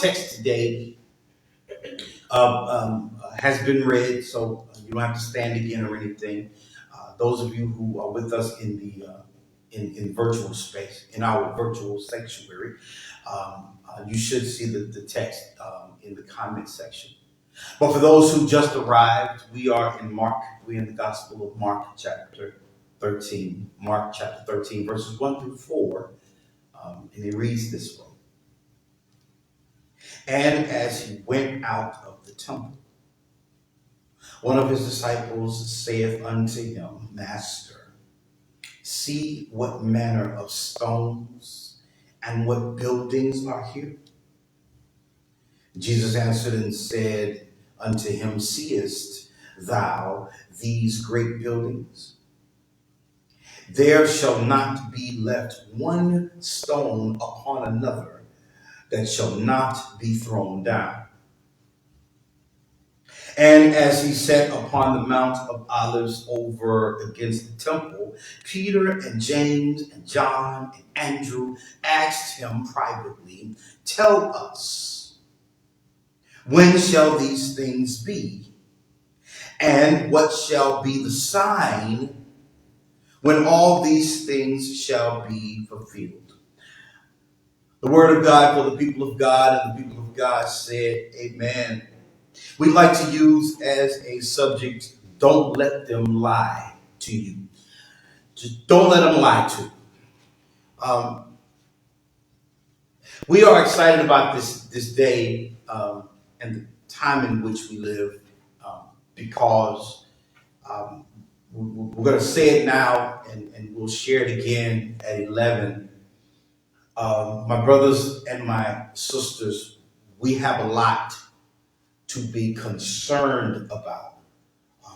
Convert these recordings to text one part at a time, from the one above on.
text today has been read, so you don't have to stand again or anything. Those of you who are with us in the in virtual space, in our virtual sanctuary, you should see the text in the comment section. But for those who just arrived, we are in Mark. We're in the Gospel of Mark, chapter 13. Mark, chapter 13, verses 1 through 4. And it reads this way. And as he went out of the temple, one of his disciples saith unto him, Master, see what manner of stones and what buildings are here. Jesus answered and said unto him, Seest thou these great buildings? There shall not be left one stone upon another that shall not be thrown down. And as he sat upon the Mount of Olives over against the temple, Peter and James and John and Andrew asked him privately, Tell us, when shall these things be? And what shall be the sign when all these things shall be fulfilled? The word of God for the people of God, and the people of God said, Amen. We'd like to use as a subject, don't let them lie to you. Just don't let them lie to you. We are excited about this day and the time in which we live because we're going to say it now and we'll share it again at 11. My brothers and my sisters, we have a lot to be concerned about,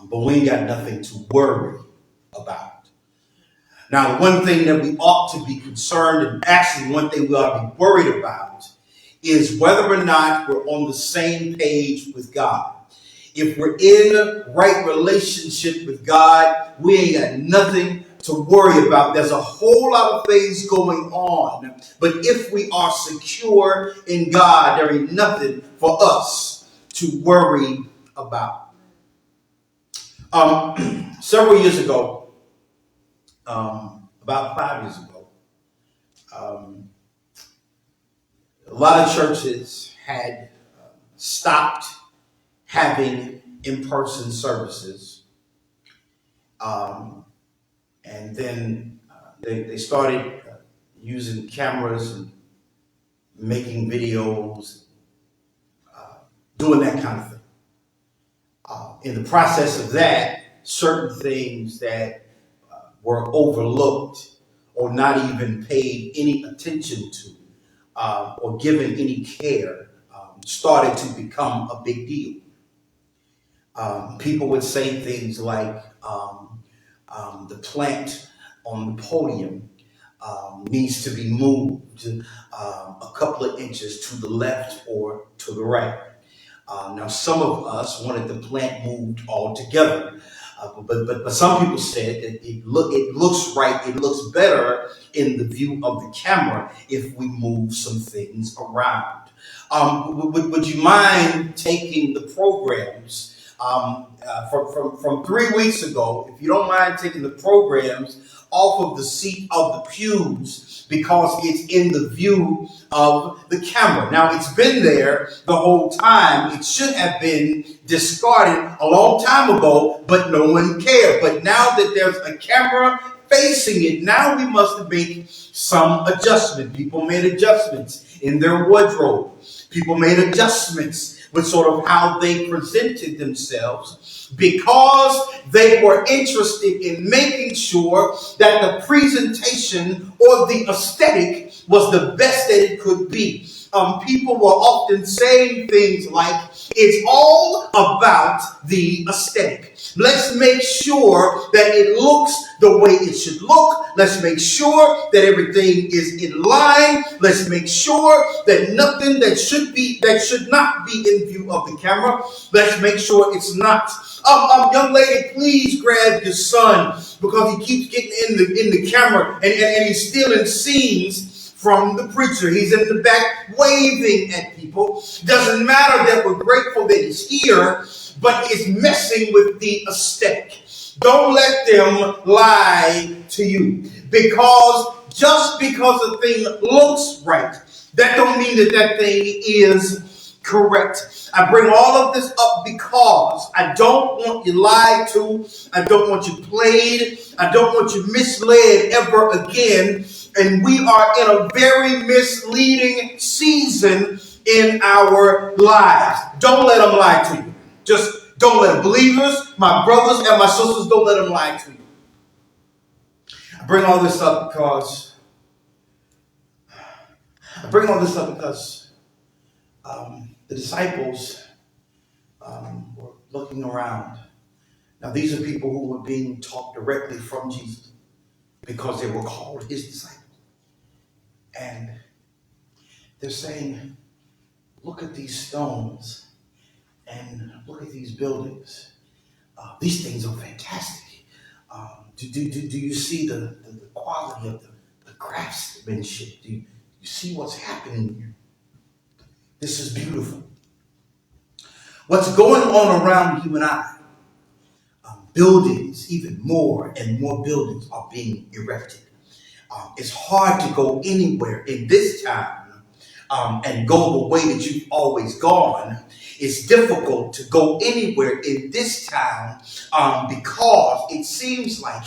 but we ain't got nothing to worry about. Now, the one thing that we ought to be concerned, and actually one thing we ought to be worried about, is whether or not we're on the same page with God. If we're in right relationship with God, we ain't got nothing to worry about. There's a whole lot of things going on, but if we are secure in God, there ain't nothing for us to worry about. Several years ago, about 5 years ago, a lot of churches had stopped having in-person services. And then they started using cameras and making videos, doing that kind of thing. In the process of that, certain things that were overlooked or not even paid any attention to or given any care started to become a big deal. People would say things like the plant on the podium needs to be moved a couple of inches to the left or to the right. Now, some of us wanted the plant moved altogether, but some people said that it looks right, it looks better in the view of the camera if we move some things around. Would you mind taking the programs from 3 weeks ago, if you don't mind taking the programs off of the seat of the pews because it's in the view of the camera? Now, it's been there the whole time. It should have been discarded a long time ago, but no one cared. But now that there's a camera facing it, now we must make some adjustment. People made adjustments in their wardrobe. People made adjustments with sort of how they presented themselves because they were interested in making sure that the presentation or the aesthetic was the best that it could be. People were often saying things like, it's all about the aesthetic. Let's make sure that it looks the way it should look. Let's make sure that everything is in line. Let's make sure that nothing that should not be in view of the camera. Let's make sure it's not. Young lady, please grab your son because he keeps getting in the camera and he's stealing scenes from the preacher. He's in the back waving at people. Doesn't matter that we're grateful that he's here, but it's messing with the aesthetic. Don't let them lie to you. Because just because a thing looks right, that don't mean that that thing is correct. I bring all of this up because I don't want you lied to. I don't want you played. I don't want you misled ever again. And we are in a very misleading season in our lives. Don't let them lie to you. Just don't let them. Believers, my brothers and my sisters, don't let them lie to you. I bring all this up because the disciples were looking around. Now, these are people who were being taught directly from Jesus because they were called his disciples. And they're saying, look at these stones and look at these buildings. These things are fantastic. Do you see the quality of the craftsmanship? Do you see what's happening here? This is beautiful. What's going on around you and I? Buildings, even more and more buildings are being erected. It's hard to go anywhere in this time and go the way that you've always gone. It's difficult to go anywhere in this town because it seems like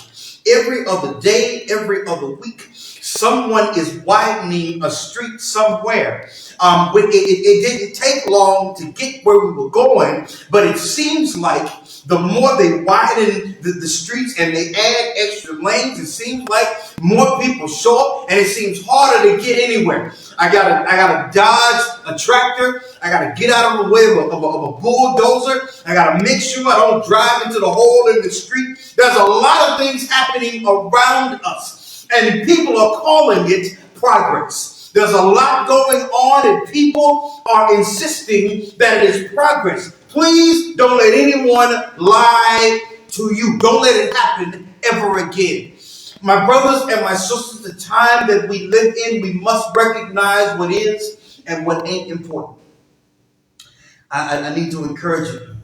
every other day, every other week, someone is widening a street somewhere. It didn't take long to get where we were going, but it seems like the more they widen the streets and they add extra lanes, it seems like more people show up and it seems harder to get anywhere. I gotta dodge a tractor. I gotta get out of the way of a bulldozer. I gotta make sure I don't drive into the hole in the street. There's a lot of things happening around us, and people are calling it progress. There's a lot going on, and people are insisting that it is progress. Please don't let anyone lie to you. Don't let it happen ever again. My brothers and my sisters, the time that we live in, we must recognize what is and what ain't important. I need to encourage you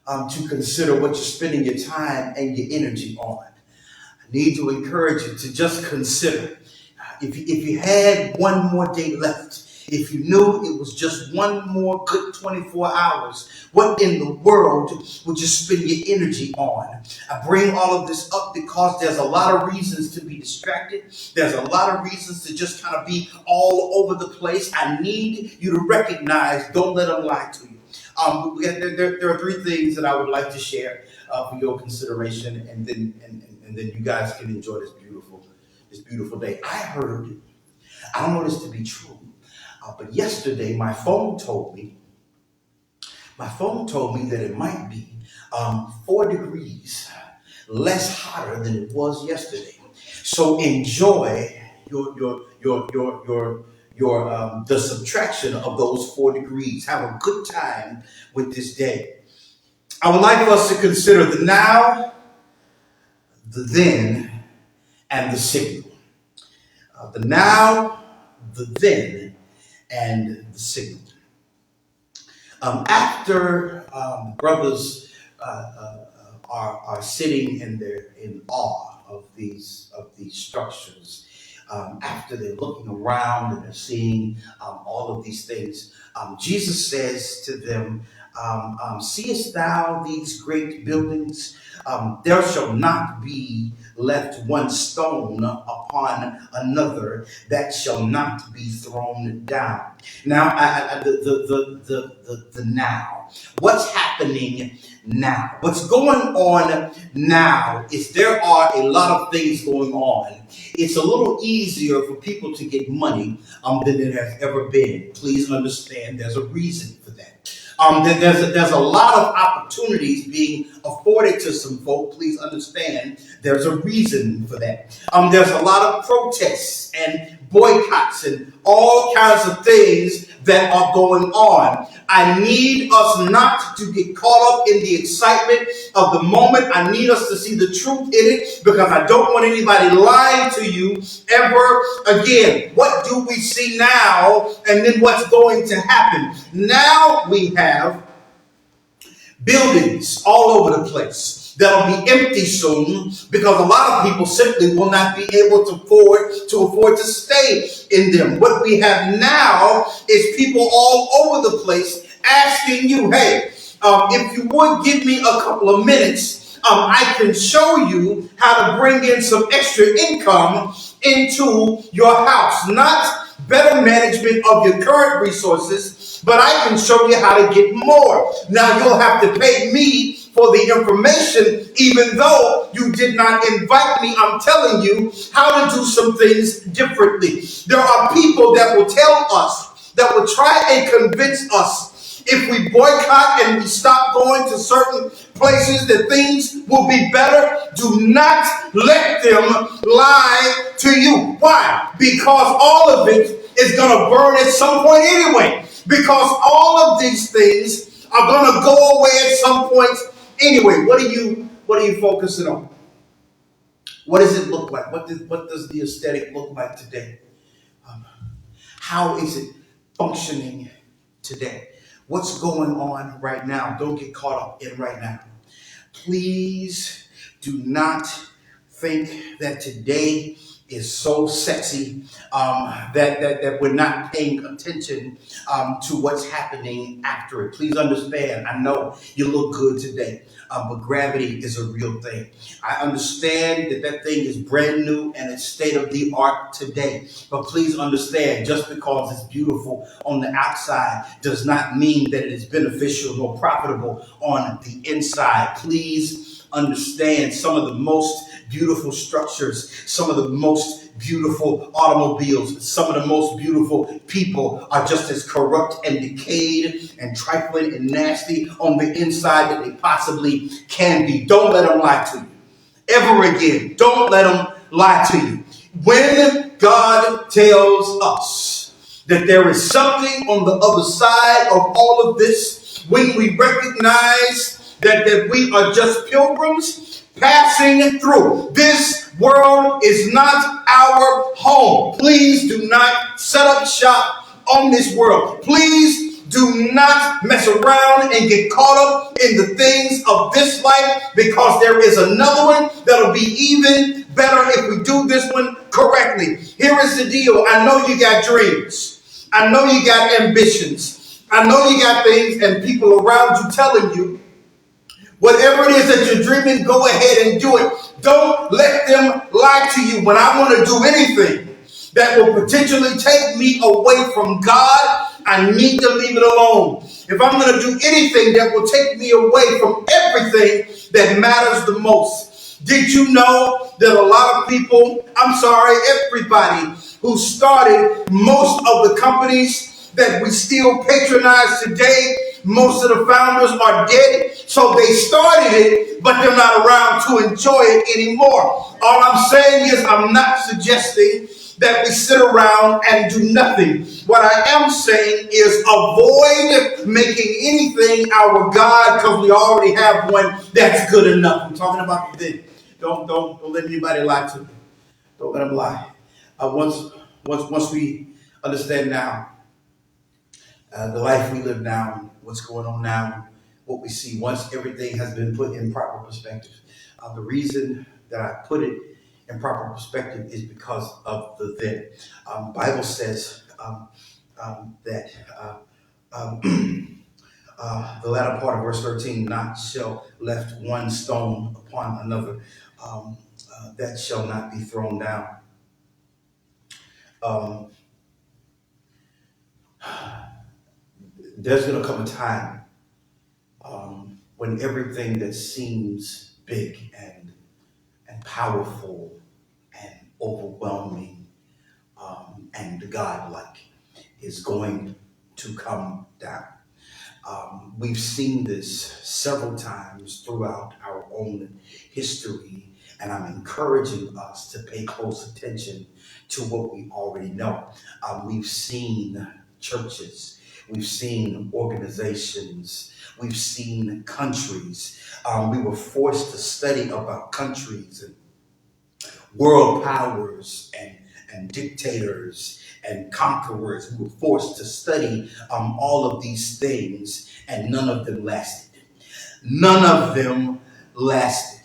to consider what you're spending your time and your energy on. I need to encourage you to just consider if you had one more day left, if you knew it was just one more good 24 hours, what in the world would you spend your energy on? I bring all of this up because there's a lot of reasons to be distracted. There's a lot of reasons to just kind of be all over the place. I need you to recognize, don't let them lie to you. There are three things that I would like to share for your consideration, and then you guys can enjoy this beautiful day. I don't know this to be true. But yesterday, my phone told me that it might be 4 degrees less hotter than it was yesterday. So enjoy the subtraction of those 4 degrees. Have a good time with this day. I would like us to consider the now, the then, and the signal. The now, the then, and the signal. After brothers are sitting in awe of these structures, after they're looking around and they're seeing all of these things, Jesus says to them, "Seest thou these great buildings? There shall not be left one stone upon another that shall not be thrown down." Now, the now. What's happening now? What's going on now is there are a lot of things going on. It's a little easier for people to get money than it has ever been. Please understand, there's a reason for that. There's a lot of opportunity opportunities being afforded to some folk, please understand there's a reason for that. There's a lot of protests and boycotts and all kinds of things that are going on. I need us not to get caught up in the excitement of the moment. I need us to see the truth in it because I don't want anybody lying to you ever again. What do we see now and then what's going to happen? Now we have buildings all over the place that'll be empty soon because a lot of people simply will not be able to afford to stay in them. What we have now is people all over the place asking you, hey, if you would give me a couple of minutes, I can show you how to bring in some extra income into your house. Not better management of your current resources, but I can show you how to get more. Now you'll have to pay me for the information, even though you did not invite me. I'm telling you how to do some things differently. There are people that will tell us, that will try and convince us if we boycott and we stop going to certain places that things will be better. Do not let them lie to you. Why? Because all of it is going to burn at some point anyway. Because all of these things are going to go away at some point anyway. What are you focusing on? What does it look like? What does the aesthetic look like today? How is it functioning today? What's going on right now? Don't get caught up in right now. Please do not think that today is so sexy that we're not paying attention to what's happening after it. Please understand, I know you look good today, but gravity is a real thing. I understand that thing is brand new and it's state of the art today. But please understand, just because it's beautiful on the outside does not mean that it is beneficial nor profitable on the inside. Please understand, some of the most beautiful structures, some of the most beautiful automobiles, some of the most beautiful people are just as corrupt and decayed and trifling and nasty on the inside that they possibly can be. Don't let them lie to you. Ever again, don't let them lie to you. When God tells us that there is something on the other side of all of this, when we recognize that we are just pilgrims passing through. This world is not our home. Please do not set up shop on this world. Please do not mess around and get caught up in the things of this life, because there is another one that'll be even better if we do this one correctly. Here is the deal. I know you got dreams. I know you got ambitions. I know you got things and people around you telling you, whatever it is that you're dreaming, go ahead and do it. Don't let them lie to you. When I want to do anything that will potentially take me away from God, I need to leave it alone. If I'm going to do anything that will take me away from everything that matters the most. Did you know that a lot of people, everybody who started most of the companies that we still patronize today, most of the founders are dead, so they started it, but they're not around to enjoy it anymore. All I'm saying is, I'm not suggesting that we sit around and do nothing. What I am saying is avoid making anything our God, because we already have one that's good enough. I'm talking about the thing. Don't let anybody lie to me. Don't let them lie. Once we understand now the life we live now, what's going on now, what we see, once everything has been put in proper perspective. The reason that I put it in proper perspective is because of the then. Bible says that the latter part of verse 13, not shall left one stone upon another, that shall not be thrown down. There's going to come a time when everything that seems big and powerful and overwhelming and godlike is going to come down. We've seen this several times throughout our own history, and I'm encouraging us to pay close attention to what we already know. We've seen churches, we've seen organizations, we've seen countries. We were forced to study about countries and world powers and dictators and conquerors. We were forced to study all of these things, and none of them lasted. None of them lasted.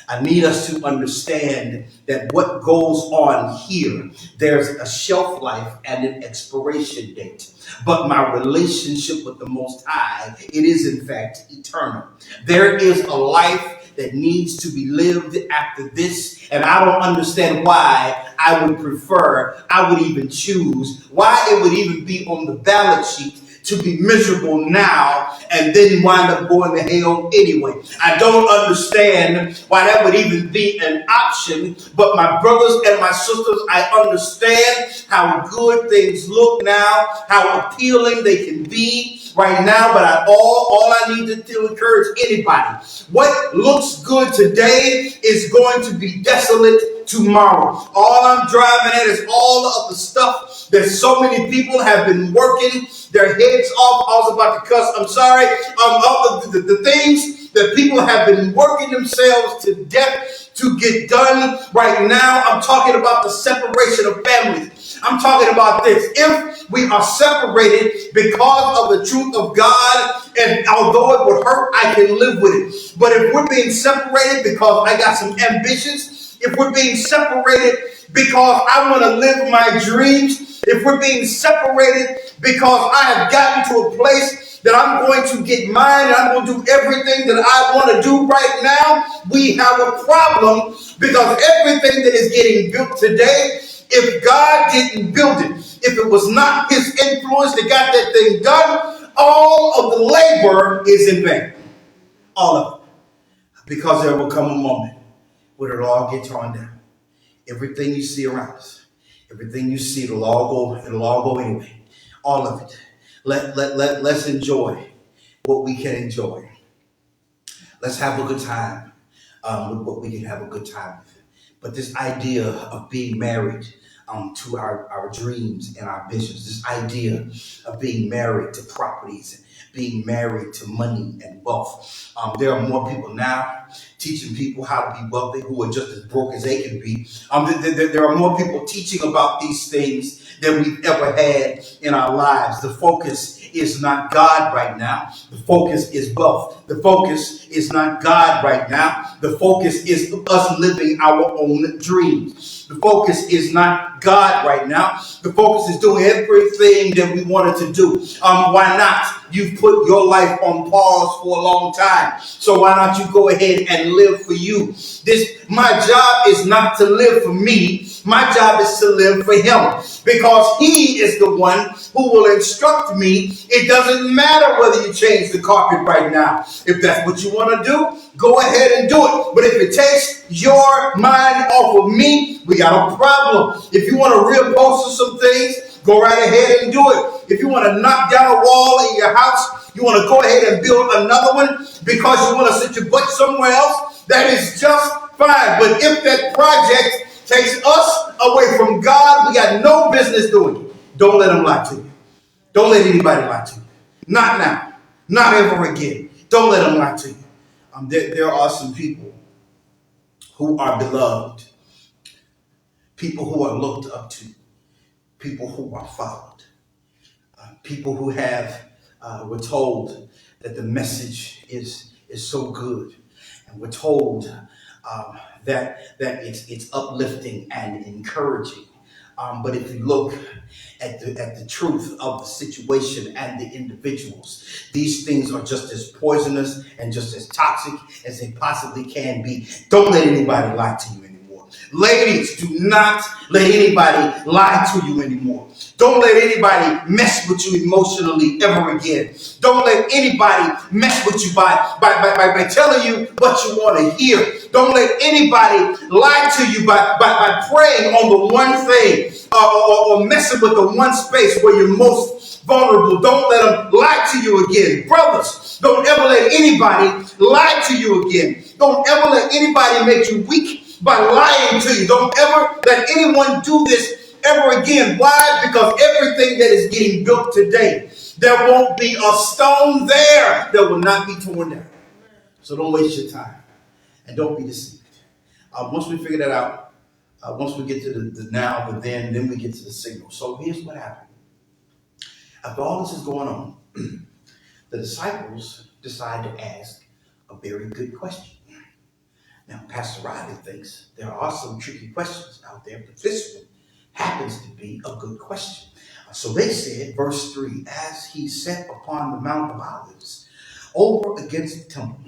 I need us to understand that what goes on here, there's a shelf life and an expiration date. But my relationship with the Most High, it is in fact eternal. There is a life that needs to be lived after this, and I don't understand why I would prefer, I would even choose, why it would even be on the ballot sheet to be miserable now and then wind up going to hell anyway. I don't understand why that would even be an option, but my brothers and my sisters, I understand how good things look now, how appealing they can be right now, but all I need to encourage anybody, what looks good today is going to be desolate tomorrow. All I'm driving at is all of the stuff that so many people have been working their heads off. I was about to cuss. I'm sorry. All of the things that people have been working themselves to death to get done right now. I'm talking about the separation of families. I'm talking about this. If we are separated because of the truth of God, and although it would hurt, I can live with it. But if we're being separated because I got some ambitions, if we're being separated because I want to live my dreams, if we're being separated because I have gotten to a place that I'm going to get mine and I'm going to do everything that I want to do right now, we have a problem, because everything that is getting built today, if God didn't build it, if it was not his influence that got that thing done, all of the labor is in vain. All of it. Because there will come a moment where it'll all get torn down. Everything you see around us, everything you see, it'll all go anyway. All of it. Let's enjoy what we can enjoy. Let's have a good time with what we can have a good time with. But this idea of being married to our dreams and our visions, this idea of being married to properties, being married to money and wealth. There are more people now teaching people how to be wealthy who are just as broke as they can be. There are more people teaching about these things than we've ever had in our lives. The focus is not God right now. The focus is wealth. The focus is not God right now. The focus is us living our own dreams. The focus is not God right now. The focus is doing everything that we wanted to do. Why not? You've put your life on pause for a long time. So why not you go ahead and live for you? My job is not to live for me. My job is to live for him, because he is the one who will instruct me. It doesn't matter whether you change the carpet right now. If that's what you want to do, go ahead and do it. But if it takes your mind off of me, we got a problem. If you want to reupholster some things, go right ahead and do it. If you want to knock down a wall in your house, you want to go ahead and build another one because you want to sit your butt somewhere else, that is just fine. But if that project takes us away from God, we got no business doing it. Don't let them lie to you. Don't let anybody lie to you. Not now. Not ever again. Don't let them lie to you. There are some people who are beloved, people who are looked up to, people who are followed, people who were told that the message is so good, and we're told that it's uplifting and encouraging. But if you look at the truth of the situation and the individuals, these things are just as poisonous and just as toxic as they possibly can be. Don't let anybody lie to you anymore. Ladies, do not let anybody lie to you anymore. Don't let anybody mess with you emotionally ever again. Don't let anybody mess with you by telling you what you want to hear. Don't let anybody lie to you by praying on the one thing or messing with the one space where you're most vulnerable. Don't let them lie to you again. Brothers, don't ever let anybody lie to you again. Don't ever let anybody make you weak by lying to you. Don't ever let anyone do this ever again. Why? Because everything that is getting built today, there won't be a stone there that will not be torn down. So don't waste your time and don't be deceived. Once we figure that out, once we get to the now, but then we get to the signal. So here's what happened. After all this is going on, the disciples decide to ask a very good question. Now, Pastor Riley thinks there are some tricky questions out there, but this one happens to be a good question. So they said, verse 3, as he sat upon the Mount of Olives over against the temple,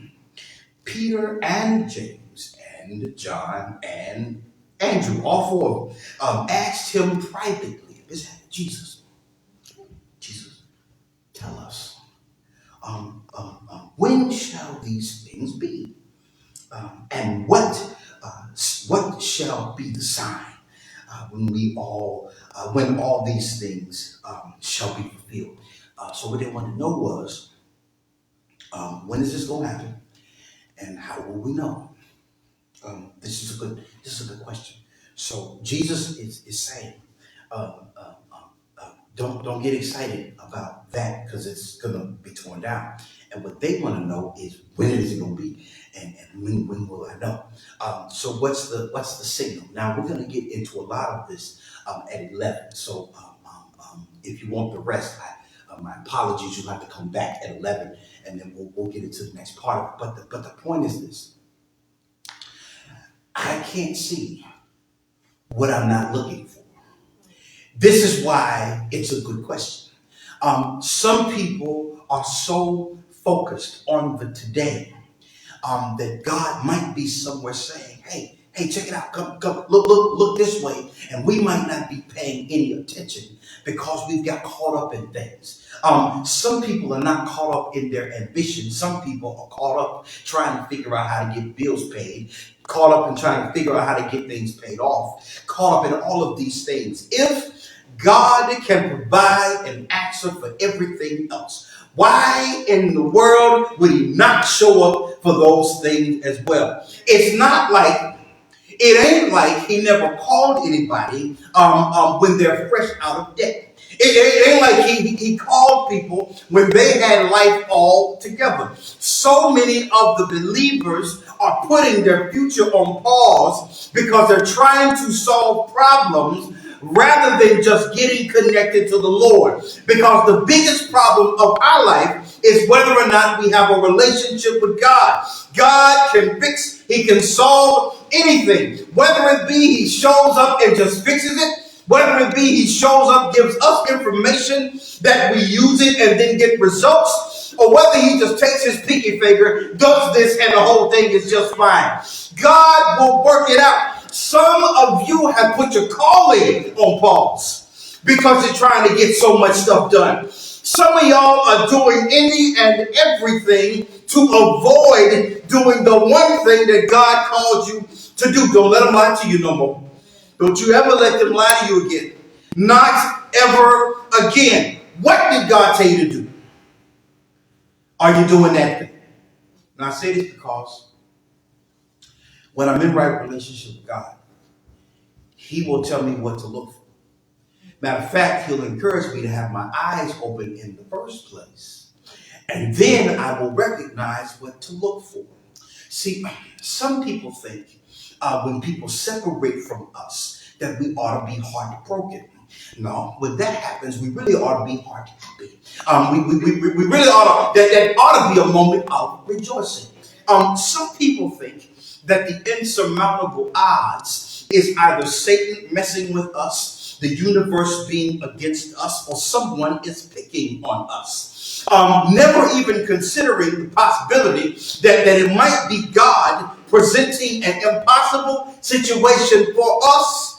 Peter and James and John and Andrew, all four of them, asked him privately, Jesus, tell us, when shall these things be? And what shall be the sign when all these things shall be fulfilled? So what they wanted to know was, when is this going to happen, and how will we know? This is a good question. So Jesus is saying, don't get excited about that because it's going to be torn down. And what they want to know is, when is it going to be, and when will I know? So what's the signal? Now we're going to get into a lot of this at 11. So if you want the rest, my apologies. You'll have to come back at 11, and then we'll get into the next part of it. But the point is this: I can't see what I'm not looking for. This is why it's a good question. Some people are so focused on the today that God might be somewhere saying, hey, check it out. Come, look this way. And we might not be paying any attention because we've got caught up in things. Some people are not caught up in their ambition. Some people are caught up trying to figure out how to get bills paid, caught up in trying to figure out how to get things paid off, caught up in all of these things. If God can provide an answer for everything else, why in the world would he not show up for those things as well? It ain't like he never called anybody when they're fresh out of debt. It ain't like he called people when they had life all together. So many of the believers are putting their future on pause because they're trying to solve problems rather than just getting connected to the Lord. Because the biggest problem of our life is whether or not we have a relationship with God. God can fix, he can solve anything. Whether it be he shows up and just fixes it, whether it be he shows up, gives us information that we use it and then get results, or whether he just takes his pinky finger, does this, and the whole thing is just fine. God will work it out. Some of you have put your calling on pause because you're trying to get so much stuff done. Some of y'all are doing any and everything to avoid doing the one thing that God called you to do. Don't let them lie to you no more. Don't you ever let them lie to you again. Not ever again. What did God tell you to do? Are you doing that thing? And I say this because when I'm in right relationship with God, he will tell me what to look for. Matter of fact, he'll encourage me to have my eyes open in the first place. And then I will recognize what to look for. See, some people think when people separate from us that we ought to be heartbroken. No, when that happens, we really ought to be heart happy. We really ought to, that ought to be a moment of rejoicing. Some people think that the insurmountable odds is either Satan messing with us, the universe being against us, or someone is picking on us. Never even considering the possibility that it might be God presenting an impossible situation for us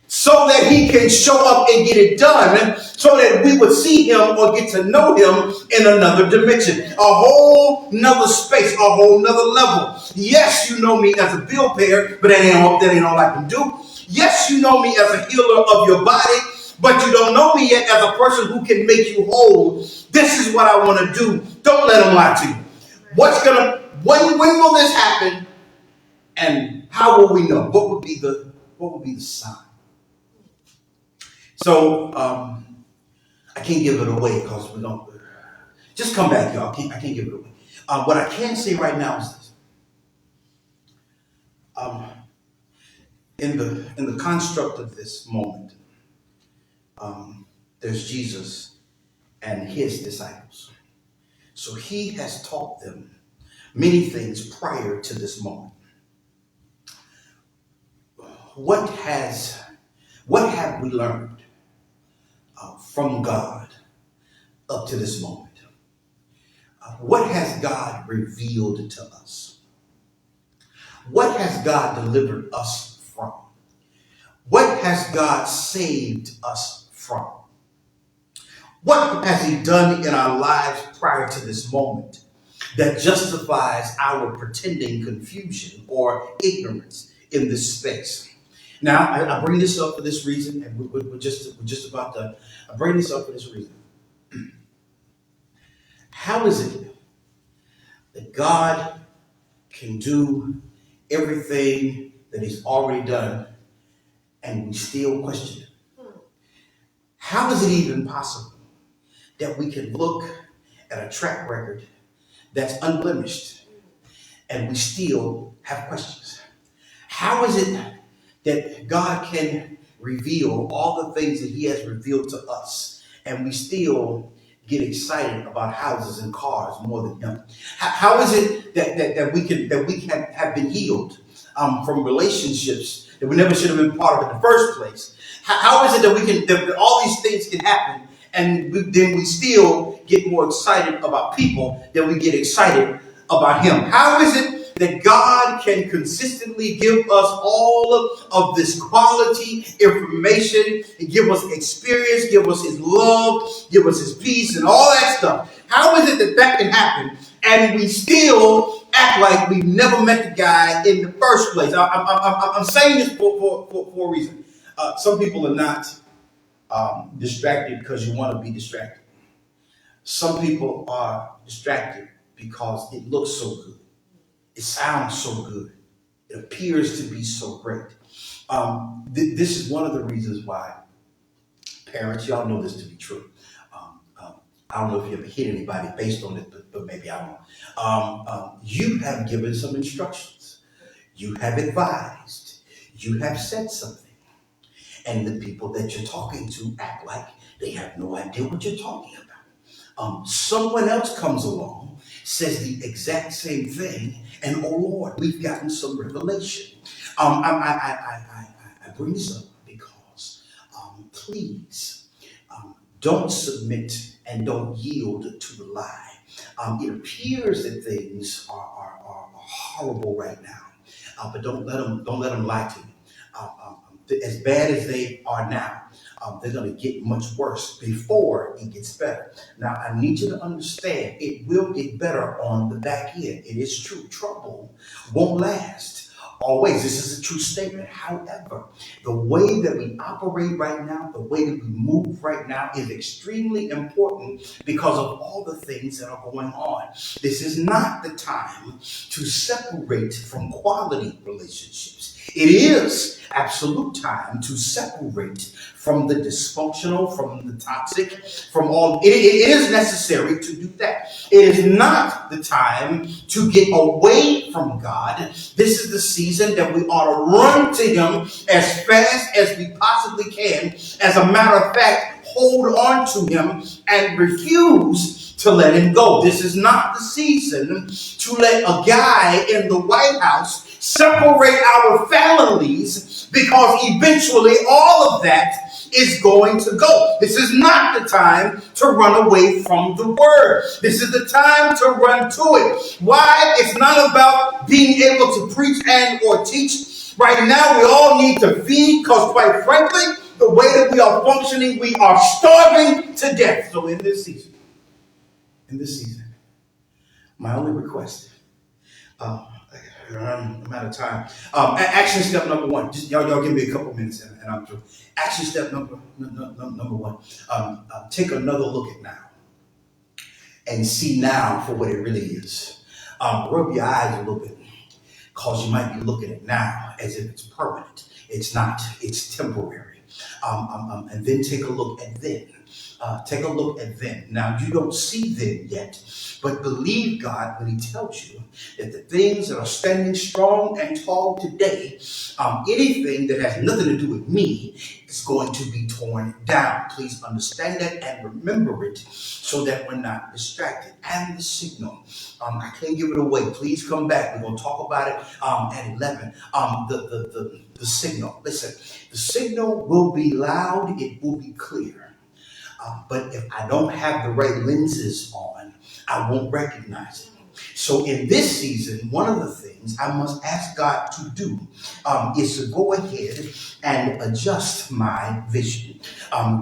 so that he can show up and get it done, so that we would see him or get to know him in another dimension, a whole nother space, a whole nother level. Yes, you know me as a bill payer, but that ain't all I can do. Yes, you know me as a healer of your body, but you don't know me yet as a person who can make you whole. This is what I want to do. Don't let them lie to you. When will this happen? And how will we know? What would be the sign? So I can't give it away because we don't. Just come back, y'all. I can't give it away. What I can say right now is this: um, in the construct of this moment, there's Jesus and his disciples. So he has taught them many things prior to this moment. What have we learned from God up to this moment? What has God revealed to us? What has God delivered us from? What has God saved us from? What has he done in our lives prior to this moment that justifies our pretending confusion or ignorance in this space? Now, I bring this up for this reason, and we're just about to. I bring this up for this reason. How is it that God can do everything that he's already done and we still question it? How is it even possible that we can look at a track record that's unblemished and we still have questions? How is it that God can reveal all the things that he has revealed to us and we still get excited about houses and cars more than him? How is it that we can have been healed from relationships that we never should have been part of in the first place? How is it that all these things can happen and then we still get more excited about people than we get excited about him? How is it that God can consistently give us all of this quality information, and give us experience, give us his love, give us his peace, and all that stuff? How is it that can happen and we still act like we never met the guy in the first place? I'm saying this for a reason. Some people are not distracted because you want to be distracted. Some people are distracted because it looks so good. It sounds so good. It appears to be so great. This is one of the reasons why parents, y'all know this to be true. I don't know if you ever hit anybody based on it, but maybe I won't. You have given some instructions. You have advised. You have said something. And the people that you're talking to act like they have no idea what you're talking about. Someone else comes along, says the exact same thing, and oh Lord, we've gotten some revelation. I bring this up because please don't submit and don't yield to the lie. It appears that things are horrible right now, but don't let them lie to you. As bad as they are now, they're going to get much worse before it gets better. Now, I need you to understand it will get better on the back end. It is true. Trouble won't last always. This is a true statement. However, the way that we operate right now, the way that we move right now is extremely important because of all the things that are going on. This is not the time to separate from quality relationships. It is absolute time to separate from the dysfunctional, from the toxic, from all. It is necessary to do that. It is not the time to get away from God. This is the season that we ought to run to him as fast as we possibly can. As a matter of fact, hold on to him and refuse to let him go. This is not the season to let a guy in the White House separate our families, because eventually all of that is going to go. This is not the time to run away from the word. This is the time to run to it. Why? It's not about being able to preach and or teach. Right now, we all need to feed, because quite frankly, the way that we are functioning, we are starving to death. So in this season, my only request, I'm out of time. Action step number one. Just y'all give me a couple minutes and I'm through. Action step number one. Take another look at now and see now for what it really is. Rub your eyes a little bit because you might be looking at now as if it's permanent. It's not. It's temporary. And then take a look at then. Take a look at then. Now, you don't see them yet, but believe God when He tells you that the things that are standing strong and tall today, anything that has nothing to do with me, is going to be torn down. Please understand that and remember it so that we're not distracted. And the signal, I can't give it away. Please come back. We're going to talk about it at 11. The signal. Listen, the signal will be loud. It will be clear. But if I don't have the right lenses on, I won't recognize it. So in this season, one of the things I must ask God to do is to go ahead and adjust my vision.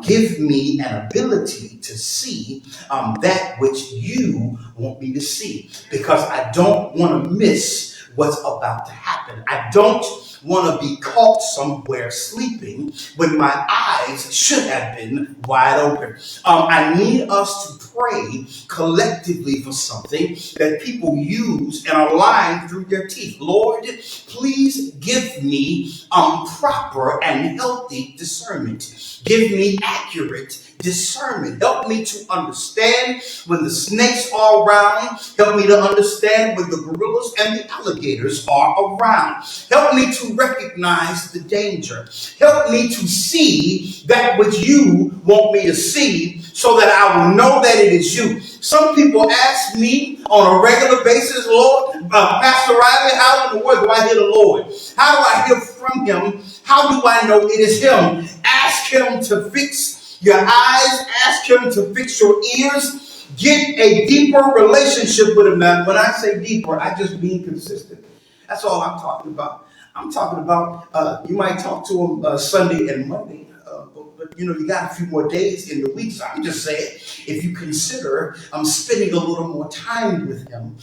Give me an ability to see that which you want me to see, because I don't want to miss what's about to happen. I don't want to be caught somewhere sleeping when my eyes should have been wide open. I need us to pray collectively for something that people use and are lying through their teeth. Lord, please give me proper and healthy discernment. Give me accurate discernment. Help me to understand when the snakes are around. Help me to understand when the gorillas and the alligators are around. Help me to recognize the danger. Help me to see that which you want me to see so that I will know that it is you. Some people ask me on a regular basis, Lord, Pastor Riley, how in the world do I hear the Lord? How do I hear from Him? How do I know it is Him? Ask Him to fix your eyes. Ask Him to fix your ears. Get a deeper relationship with Him. Now, when I say deeper, I just mean consistent. That's all I'm talking about. I'm talking about, you might talk to Him Sunday and Monday, but you got a few more days in the week. So I'm just saying, if you consider spending a little more time with Him,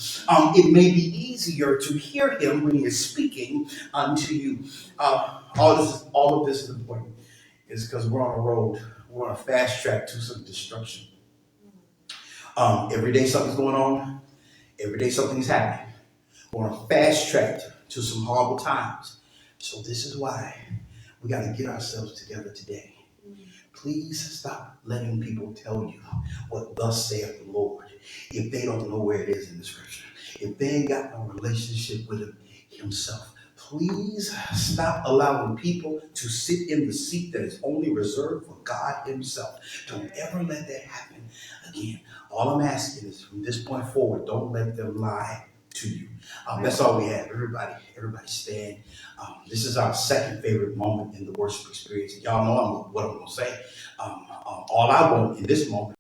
it may be easier to hear Him when He is speaking unto you. All of this is important, is because we're on a road. We're on a fast track to some destruction. Every day something's going on. Every day something's happening. We're on a fast track to some horrible times. So this is why we got to get ourselves together today. Please stop letting people tell you what thus saith the Lord if they don't know where it is in the scripture. If they ain't got no relationship with Him Himself. Please stop allowing people to sit in the seat that is only reserved for God Himself. Don't ever let that happen again. All I'm asking is from this point forward, don't let them lie to you. That's all we have. Everybody stand. This is our second favorite moment in the worship experience. Y'all know what I'm going to say. All I want in this moment